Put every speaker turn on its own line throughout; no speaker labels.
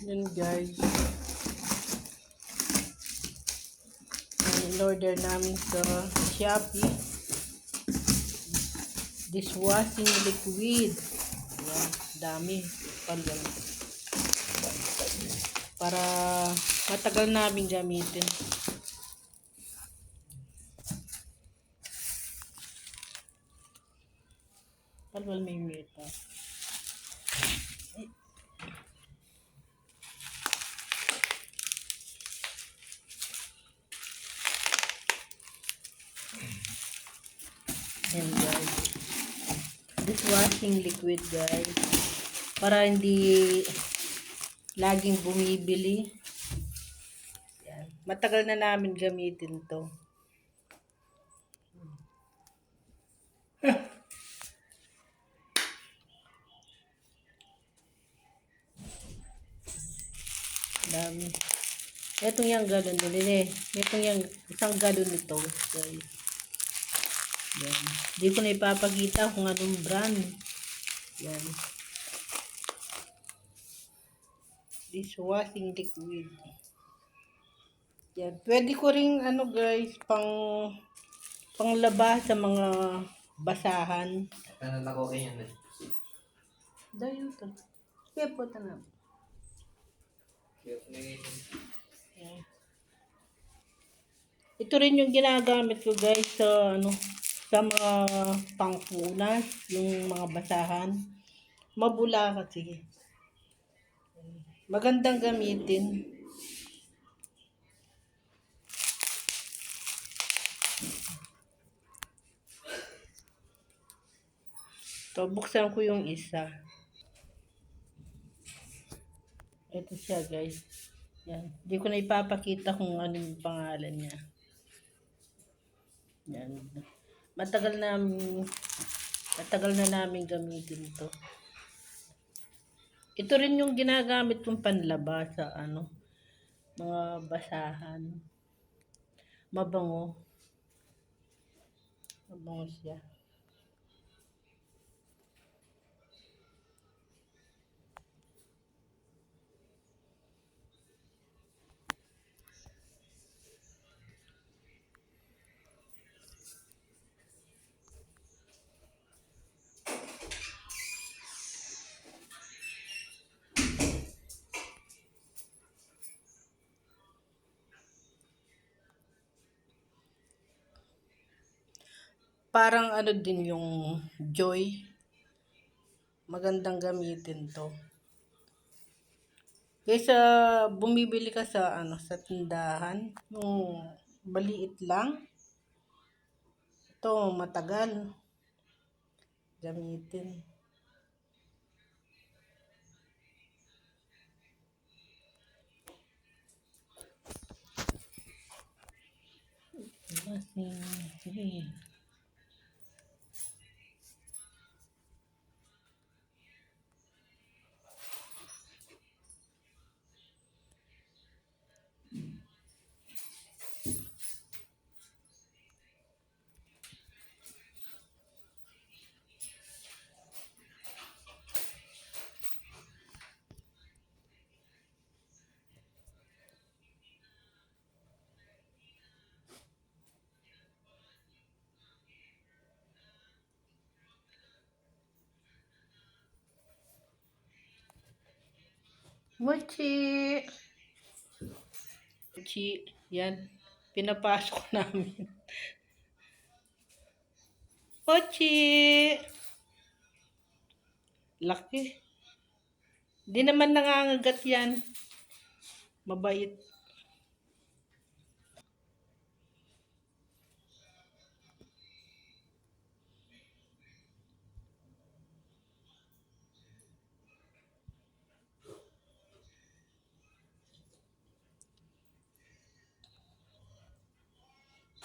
Yun guys. Ang in-order namin sa Shopee. Dishwashing liquid. Yan, dami. Pala. Para matagal namin gamitin. Palwal may meta. Yan guys. Dishwashing liquid guys. Para hindi laging bumibili. Yan. Matagal na namin gamitin to. Dami. Itong yung galon din eh. Itong yung isang galon nito guys. Yan. Di ko na ipapakita kung anong brand. Yan. Dishwashing liquid. Yan. Pwede ko ring ano guys, panglaba sa mga basahan.
Kanan ako kayo na.
Dayo to. Kaya po na. Yan. Ito rin yung ginagamit ko guys sa ano, sa mga pangpunas, yung mga basahan. Mabula kasi. Magandang gamitin. So, buksan ko yung isa. Ito siya guys. Yan. Hindi ko na ipapakita kung ano yung pangalan niya. Yan. Matagal na namin gamitin to. Ito rin yung ginagamit kong panlaba sa ano, mga basahan. Mabango. Mabango siya. Parang ano din yung Joy. Magandang gamitin to. Kaysa bumibili ka sa ano sa tindahan, yung maliit lang. Ito matagal gamitin. Sige. Mochi! Mochi, yan. Pinapasok namin. Mochi! Laki. Di naman nangangagat yan. Mabait.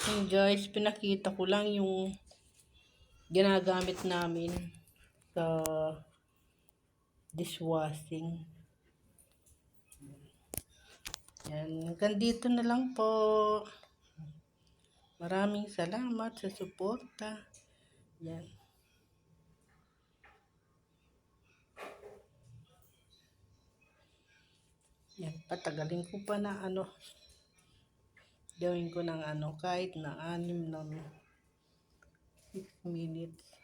Yung guys, pinakita ko lang yung ginagamit namin sa dishwashing. Yan, hanggang dito na lang po. Maraming salamat sa suporta. Yan. Yan, patagalin ko pa na ano. Gawin ko ng ano, kahit na 6 na 6 minutes.